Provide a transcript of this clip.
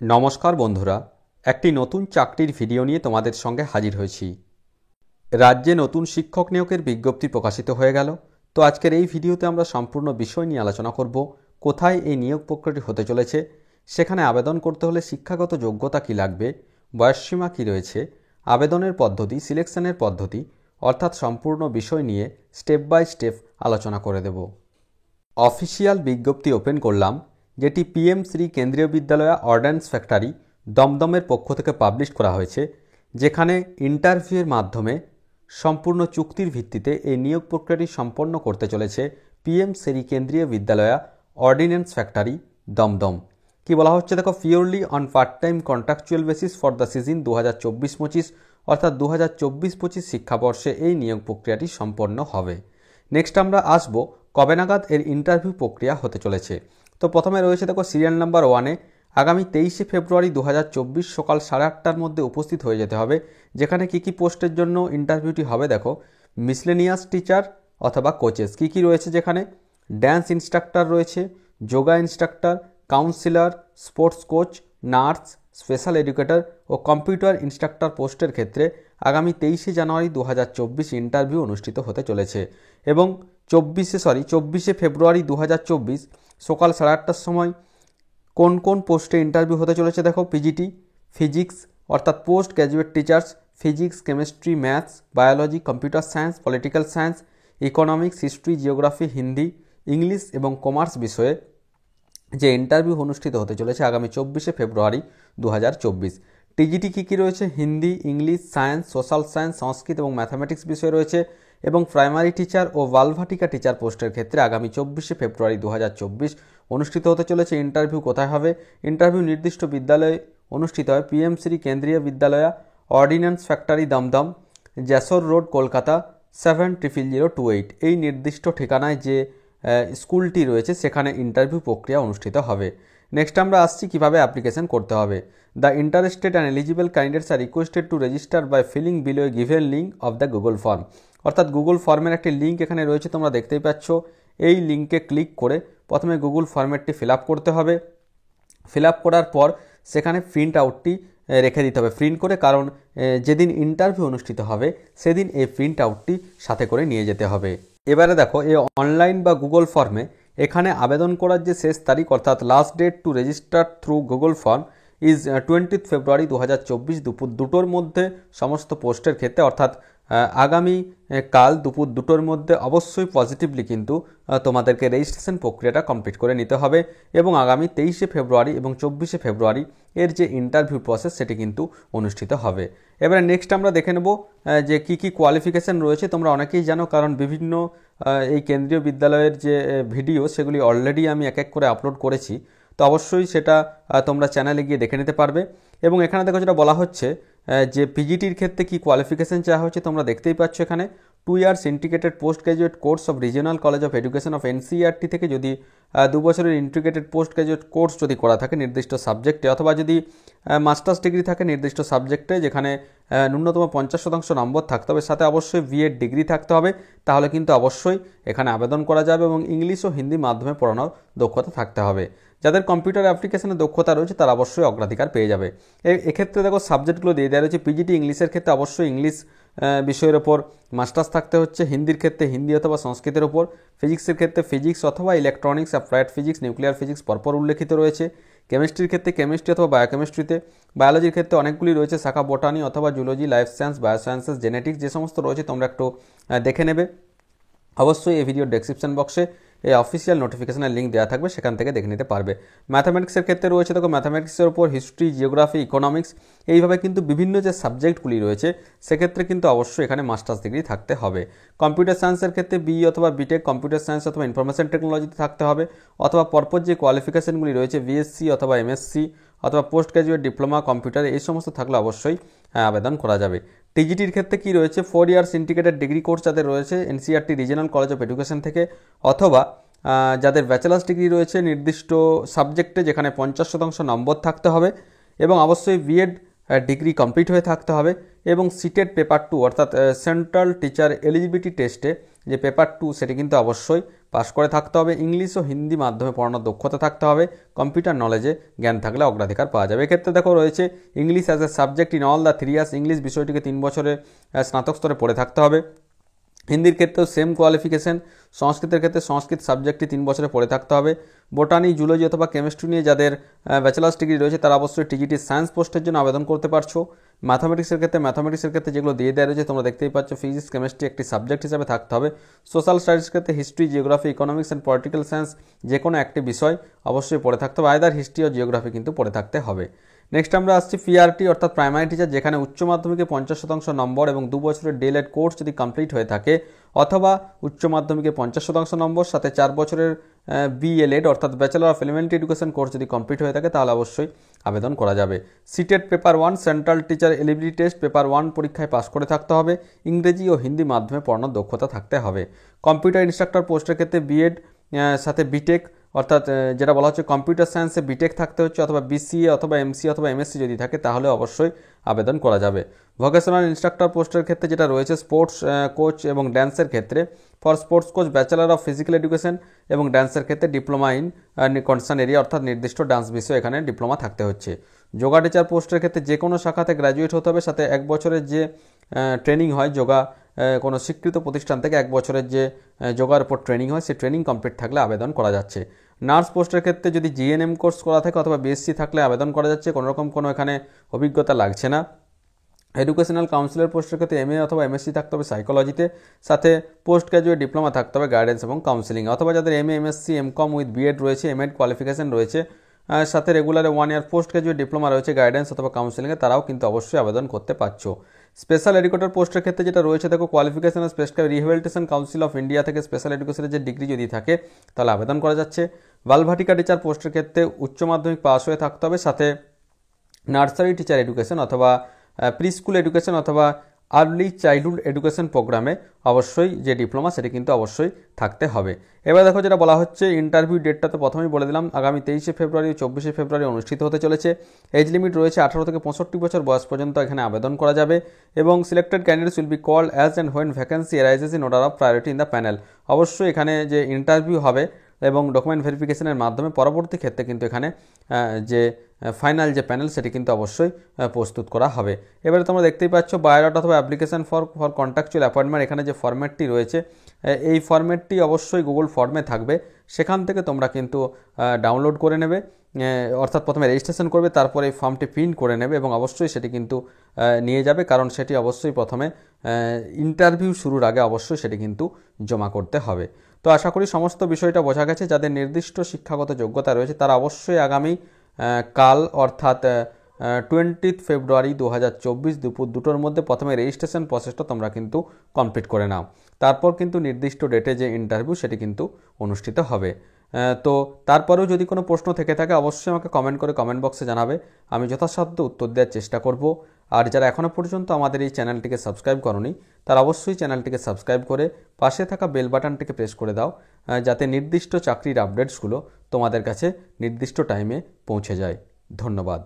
নমস্কার বন্ধুরা, একটি নতুন চাকরির ভিডিও নিয়ে তোমাদের সঙ্গে হাজির হয়েছি। রাজ্যে নতুন শিক্ষক নিয়োগের বিজ্ঞপ্তি প্রকাশিত হয়ে গেল। তো আজকের এই ভিডিওতে আমরা সম্পূর্ণ বিষয় নিয়ে আলোচনা করব। কোথায় এই নিয়োগ প্রক্রিয়াটি হতে চলেছে, সেখানে আবেদন করতে হলে শিক্ষাগত যোগ্যতা কী লাগবে, বয়সসীমা কী রয়েছে, আবেদনের পদ্ধতি, সিলেকশনের পদ্ধতি, অর্থাৎ সম্পূর্ণ বিষয় নিয়ে স্টেপ বাই স্টেপ আলোচনা করে দেব। অফিসিয়াল বিজ্ঞপ্তি ওপেন করলাম, যেটি PM Shri Kendriya Vidyalaya ordnance factory দমদমের পক্ষ থেকে পাবলিশ করা হয়েছে, যেখানে ইন্টারভিউয়ের মাধ্যমে সম্পূর্ণ চুক্তির ভিত্তিতে এই নিয়োগ প্রক্রিয়াটি সম্পন্ন করতে চলেছে PM Shri Kendriya Vidyalaya ordnance factory Dumdum. কি বলা হচ্ছে দেখো, purely on part time contractual basis for the season 2024-25, অর্থাৎ 2024-25 শিক্ষাবর্ষে এই নিয়োগ প্রক্রিয়াটি সম্পন্ন হবে। নেক্সট আমরা আসবো কবে নাগাদ এর ইন্টারভিউ প্রক্রিয়া হতে চলেছে। তো প্রথমে রয়েছে দেখো সিরিয়াল নাম্বার 1-এ আগামী 23শে ফেব্রুয়ারি 2024 সকাল 8:30টার মধ্যে উপস্থিত হয়ে যেতে হবে। যেখানে কি কি পোস্টের জন্য ইন্টারভিউটি হবে দেখো, মিসলেনিয়াস টিচার অথবা কোচেস কী কী রয়েছে, যেখানে ড্যান্স ইনস্ট্রাক্টর রয়েছে, yoga instructor, counsellor, sports coach, nurse, special educator ও কম্পিউটার ইনস্ট্রাক্টর পোস্টের ক্ষেত্রে আগামী 23শে জানুয়ারি 2024 ইন্টারভিউ অনুষ্ঠিত হতে চলেছে। এবং 24শে ফেব্রুয়ারি 2024 সকাল 8:30টার সময় কোন কোন পোস্টে ইন্টারভিউ হতে চলেছে দেখো, পিজিটি ফিজিক্স অর্থাৎ post graduate teachers, physics, chemistry, maths, biology, computer science, political science, economics, history, geography, Hindi, English এবং কমার্স বিষয়ে যে ইন্টারভিউ অনুষ্ঠিত হতে চলেছে আগামী 24শে ফেব্রুয়ারি 2024। টিজিটি কী কী রয়েছে, Hindi, English, science, social science, Sanskrit এবং ম্যাথামেটিক্স বিষয় রয়েছে। এবং প্রাইমারি টিচার ও বালভাটিকা টিচার পোস্টের ক্ষেত্রে আগামী 24শে ফেব্রুয়ারি 2024 অনুষ্ঠিত হতে চলেছে। ইন্টারভিউ কোথায় হবে, ইন্টারভিউ নির্দিষ্ট বিদ্যালয়ে অনুষ্ঠিত হয় PM Shri Kendriya Vidyalaya ordnance factory Dum Dum, Jessore road, Kolkata 700028। এই নির্দিষ্ট ঠিকানায় যে স্কুলটি রয়েছে সেখানে ইন্টারভিউ প্রক্রিয়া অনুষ্ঠিত হবে। নেক্সট আমরা আসছি কিভাবে অ্যাপ্লিকেশন করতে হবে। The interested and eligible candidates are requested to register by filling below given link of the Google form. অর্থাৎ গুগল ফর্মের একটি লিঙ্ক এখানে রয়েছে, তোমরা দেখতেই পাচ্ছ। এই লিঙ্কে ক্লিক করে প্রথমে গুগল ফর্মেটটি ফিল আপ করতে হবে। ফিল আপ করার পর সেখানে প্রিন্ট আউটটি রেখে দিতে হবে প্রিন্ট করে, কারণ যেদিন ইন্টারভিউ অনুষ্ঠিত হবে সেদিন এই প্রিন্ট আউটটি সাথে করে নিয়ে যেতে হবে। এবারে দেখো, এই অনলাইন বা গুগল ফর্মে এখানে আবেদন করার যে শেষ তারিখ অর্থাৎ last date to register through Google form is 20 February 2024 দুপুর 2টোর মধ্যে সমস্ত পোস্টের ক্ষেত্রে, অর্থাৎ আগামী কাল দুপুর 2টোর মধ্যে অবশ্যই পজিটিভলি কিন্তু তোমাদেরকে রেজিস্ট্রেশন প্রক্রিয়াটা কমপ্লিট করে নিতে হবে। এবং আগামী 23শে ফেব্রুয়ারি এবং 24শে ফেব্রুয়ারি এর যে ইন্টারভিউ প্রসেস সেটি কিন্তু অনুষ্ঠিত হবে। এবারে নেক্সট আমরা দেখে নেব যে কি কি কোয়ালিফিকেশান রয়েছে। তোমরা অনেকেই জানো, কারণ বিভিন্ন এই কেন্দ্রীয় বিদ্যালয়ের যে ভিডিও সেগুলি অলরেডি আমি এক এক করে আপলোড করেছি। তো অবশ্যই সেটা তোমরা চ্যানেলে গিয়ে দেখে নিতে পারবে। এবং এখানে দেখো যেটা বলা হচ্ছে যে পিজিটির ক্ষেত্রে কি কোয়ালিফিকেশান চাওয়া হচ্ছে, তোমরা দেখতেই পাচ্ছ এখানে 2 years integrated post graduate course of regional college of education of NCERT থেকে যদি 2 বছরের ইন্টিগ্রেটেড পোস্ট গ্র্যাজুয়েট কোর্স যদি করা থাকে নির্দিষ্ট সাবজেক্টে, অথবা যদি মাস্টার্স ডিগ্রি থাকে নির্দিষ্ট সাবজেক্টে যেখানে ন্যূনতম 50% নম্বর থাকতে হবে, সাথে অবশ্যই বিএড ডিগ্রি থাকতে হবে, তাহলে কিন্তু অবশ্যই এখানে আবেদন করা যাবে। এবং ইংলিশ ও হিন্দি মাধ্যমে পড়ানোর দক্ষতা থাকতে হবে। যাদের কম্পিউটার অ্যাপ্লিকেশনের দক্ষতা রয়েছে তারা অবশ্যই অগ্রাধিকার পেয়ে যাবে। এক্ষেত্রে দেখো সাবজেক্টগুলো দিয়ে দেওয়া রয়েছে। পিজিটি ইংলিশের ক্ষেত্রে অবশ্যই ইংলিশ বিষয়ের ওপর মাস্টার্স থাকতে হচ্ছে, হিন্দির ক্ষেত্রে হিন্দি অথবা সংস্কৃতের ওপর, ফিজিক্সের ক্ষেত্রে ফিজিক্স অথবা electronics, applied physics, nuclear physics পরপর উল্লেখিত রয়েছে। কেমিস্ট্রির ক্ষেত্রে কেমিস্ট্রি অথবা বায়োকেমিস্ট্রিতে, বায়োলজির ক্ষেত্রে অনেকগুলি রয়েছে শাখা, বোটানি অথবা জুলজি, লাইফ সায়েন্স, বায়োসায়েন্সেস, জেনেটিক্স যে সমস্ত রয়েছে তোমরা একটু দেখে নেবে। অবশ্যই এই ভিডিওর ডেসক্রিপশন বক্সে এই অফিসিয়াল নোটিফিকেশনের লিঙ্ক দেওয়া থাকবে, সেখান থেকে দেখে নিতে পারবে। ম্যাথামেটিক্সের ক্ষেত্রে রয়েছে দেখো ম্যাথামেটিক্সের উপর হিস্ট্রি, জিওগ্রাফি, ইকোনমিক্স, এইভাবে কিন্তু বিভিন্ন যে সাবজেক্টগুলি রয়েছে সেক্ষেত্রে কিন্তু অবশ্যই এখানে মাস্টার্স ডিগ্রি থাকতে হবে। কম্পিউটার সায়েন্সের ক্ষেত্রে বিই অথবা বিটেক, কম্পিউটার সায়েন্স অথবা ইনফরমেশন টেকনোলজিতে থাকতে হবে, অথবা পরপর যে কোয়ালিফিকেশনগুলি রয়েছে বিএসসি অথবা এমএসসি অথবা পোস্ট গ্র্যাজুয়েট ডিপ্লোমা কম্পিউটার, এই সমস্ত থাকলে অবশ্যই আবেদন করা যাবে। টিজিটির ক্ষেত্রে কি রয়েছে, 4 ইয়ার্স ইন্টিগ্রেটেড ডিগ্রি কোর্স যাদের রয়েছে NCERT regional college of education থেকে, অথবা যাদের ব্যাচেলার্স ডিগ্রি রয়েছে নির্দিষ্ট সাবজেক্টে যেখানে 50% নম্বর থাকতে হবে, এবং অবশ্যই বিএড ডিগ্রি কমপ্লিট হয়ে থাকতে হবে, এবং সিটেড পেপার 2 অর্থাৎ সেন্ট্রাল টিচার এলিজিবিলিটি টেস্টে যে পেপার 2 সেটি কিন্তু অবশ্যই পাস করে থাকতে হবে। ইংলিশ ও হিন্দি মাধ্যমে পড়ানোর দক্ষতা থাকতে হবে। কম্পিউটার নলেজে জ্ঞান থাকলে অগ্রাধিকার পাওয়া যাবে। এক্ষেত্রে দেখো রয়েছে English as a subject in all the 3 years, English বিষয়টিকে 3 বছরে স্নাতক স্তরে পড়ে থাকতে হবে। হিন্দির ক্ষেত্রেও সেম কোয়ালিফিকেশন। সংস্কৃতের ক্ষেত্রে সংস্কৃত সাবজেক্টটি 3 বছরে পড়ে থাকতে হবে। বোটানি, জুলজি অথবা কেমিস্ট্রি নিয়ে যাদের ব্যাচেলার্স ডিগ্রি রয়েছে তারা অবশ্যই টিজিটি সায়েন্স পোস্টের জন্য আবেদন করতে পারছো। ম্যাথামেটিক্সের ক্ষেত্রে যেগুলো দিয়ে দেওয়া রয়েছে তোমরা দেখতেই পাচ্ছ, ফিজিক্স কেমিস্ট্রি একটি সাবজেক্ট হিসাবে থাকতে হবে। সোশ্যাল স্টাডিজের ক্ষেত্রে history, geography, economics and political science যে কোনো একটি বিষয় অবশ্যই পড়ে থাকতে হবে। আইদার হিস্ট্রি ও জিওগ্রাফি কিন্তু পড়ে থাকতে হবে। নেক্সট আমরা আসছি পিআরটি অর্থাৎ প্রাইমারি টিচার, যেখানে উচ্চ মাধ্যমিকে 50% নম্বর এবং 2 বছরের ডিএলএড কোর্স যদি কমপ্লিট হয়ে থাকে, অথবা উচ্চ মাধ্যমিকে 50% নম্বর সাথে 4 বছরের বিএলএড অর্থাৎ bachelor of elementary education course যদি কমপ্লিট হয়ে থাকে তাহলে অবশ্যই আবেদন করা যাবে। CTET paper 1 central teacher eligibility test paper 1 পরীক্ষায় পাস করে থাকতে হবে। ইংরেজি ও হিন্দি মাধ্যমে পড়ানোর দক্ষতা থাকতে হবে। কম্পিউটার ইনস্ট্রাক্টর পোস্টের ক্ষেত্রে বিএড সাথে বিটেক অর্থাৎ যেটা বলা হচ্ছে কম্পিউটার সায়েন্সে বিটেক থাকতে হচ্ছে, অথবা বিসিএ অথবা এমসিএ অথবা এমএসসি যদি থাকে তাহলে অবশ্যই আবেদন করা যাবে। ভোকেশনাল ইনস্ট্রাক্টর পোস্টের ক্ষেত্রে যেটা রয়েছে স্পোর্টস কোচ এবং ড্যান্সের ক্ষেত্রে for sports coach bachelor of physical education এবং ড্যান্সের ক্ষেত্রে ডিপ্লোমা ইন কনসার্ন এরিয়া অর্থাৎ নির্দিষ্ট ডান্স বিষয় এখানে ডিপ্লোমা থাকতে হচ্ছে। যোগা টিচার পোস্টের ক্ষেত্রে যে কোনো শাখাতে গ্র্যাজুয়েট হতে হবে, সাথে 1 বছরের যে ট্রেনিং হয় যোগা কোনো স্বীকৃত প্রতিষ্ঠান থেকে 1 বছরের যে যোগার উপর ট্রেনিং হয় সেই ট্রেনিং কমপ্লিট থাকলে আবেদন করা যাচ্ছে। নার্স পোস্টের ক্ষেত্রে যদি জিএনএম কোর্স করা থাকে অথবা বিএসসি থাকলে আবেদন করা যাচ্ছে, কোনোরকম কোনো এখানে অভিজ্ঞতা লাগছে না। এডুকেশনাল কাউন্সিলর পোস্টের ক্ষেত্রে এমএ অথবা এমএসসি থাকতে হবে সাইকোলজিতে, সাথে পোস্ট গ্র্যাজুয়েট ডিপ্লোমা থাকতে হবে গাইডেন্স এবং কাউন্সিলিং, অথবা যাদের MA MSc MCom with BEd রয়েছে, এমএড কোয়ালিফিকেশন রয়েছে, সাথে রেগুলারে 1 ইয়ার পোস্ট গ্র্যাজুয়েট ডিপ্লোমা রয়েছে গাইডেন্স অথবা কাউন্সিলিংয়ে, তারাও কিন্তু অবশ্যই আবেদন করতে পারছো। স্পেশাল এডুকেটর পোস্টের ক্ষেত্রে যেটা রয়েছে দেখো qualification special rehabilitation council of India থেকে স্পেশাল এডুকেশনের যে ডিগ্রি যদি থাকে তাহলে আবেদন করা যাচ্ছে। বালভাটিকা টিচার পোস্টের ক্ষেত্রে উচ্চ মাধ্যমিক পাস হয়ে থাকতে হবে, সাথে নার্সারি টিচার এডুকেশন অথবা প্রি স্কুল এডুকেশন অথবা আর্লি চাইল্ডহুড এডুকেশন প্রোগ্রামে অবশ্যই যে ডিপ্লোমা সেটি কিন্তু অবশ্যই থাকতে হবে। এবার দেখো যেটা বলা হচ্ছে ইন্টারভিউ ডেটটা তো প্রথমেই বলে দিলাম, আগামী 23শে ফেব্রুয়ারি ও 24শে ফেব্রুয়ারি অনুষ্ঠিত হতে চলেছে। এজ লিমিট রয়েছে 18 থেকে 65 বছর বয়স পর্যন্ত এখানে আবেদন করা যাবে, এবং selected candidates will be called as and when vacancy arises in order of priority in the panel. অবশ্যই এখানে যে ইন্টারভিউ হবে এবং ডকুমেন্ট ভেরিফিকেশনের মাধ্যমে পরবর্তী ক্ষেত্রে কিন্তু এখানে যে ফাইনাল যে প্যানেল সেটি কিন্তু অবশ্যই প্রস্তুত করা হবে। এবারে তোমরা দেখতেই পাচ্ছ বায়োডাটা অথবা অ্যাপ্লিকেশন ফর কন্ট্রাকচুয়াল অ্যাপয়েন্টমেন্ট, এখানে যে ফরম্যাটটি রয়েছে এই ফরম্যাটটি অবশ্যই গুগল ফর্মে থাকবে, সেখান থেকে তোমরা কিন্তু ডাউনলোড করে নেবে, অর্থাৎ প্রথমে রেজিস্ট্রেশন করবে, তারপরে এই ফর্মটি প্রিন্ট করে নেবে এবং অবশ্যই সেটি কিন্তু নিয়ে যাবে, কারণ সেটি অবশ্যই প্রথমে ইন্টারভিউ শুরুর আগে অবশ্যই সেটি কিন্তু জমা করতে হবে। তো আশা করি সমস্ত বিষয়টা বোঝা গেছে। যাদের নির্দিষ্ট শিক্ষাগত যোগ্যতা রয়েছে তারা অবশ্যই আগামী কাল অর্থাৎ 20 ফেব্রুয়ারি 2024 দুপুর 2টোর মধ্যে প্রথমে রেজিস্ট্রেশন প্রসেসটা তোমরা কিন্তু কমপ্লিট করে নাও, তারপর কিন্তু নির্দিষ্ট ডেটে যে ইন্টারভিউ সেটি কিন্তু অনুষ্ঠিত হবে। তো তারপরেও যদি কোনো প্রশ্ন থেকে থাকে অবশ্যই আমাকে কমেন্ট করে কমেন্ট বক্সে জানাবে, আমি যথাসাধ্য উত্তর দেওয়ার চেষ্টা করব। আর যারা এখনও পর্যন্ত আমাদের এই চ্যানেলটিকে সাবস্ক্রাইব করনি তারা অবশ্যই চ্যানেলটিকে সাবস্ক্রাইব করে পাশে থাকা বেল বাটনটিকে প্রেস করে দাও, যাতে নির্দিষ্ট চাকরির আপডেটসগুলো তোমাদের কাছে নির্দিষ্ট টাইমে পৌঁছে যায়। ধন্যবাদ।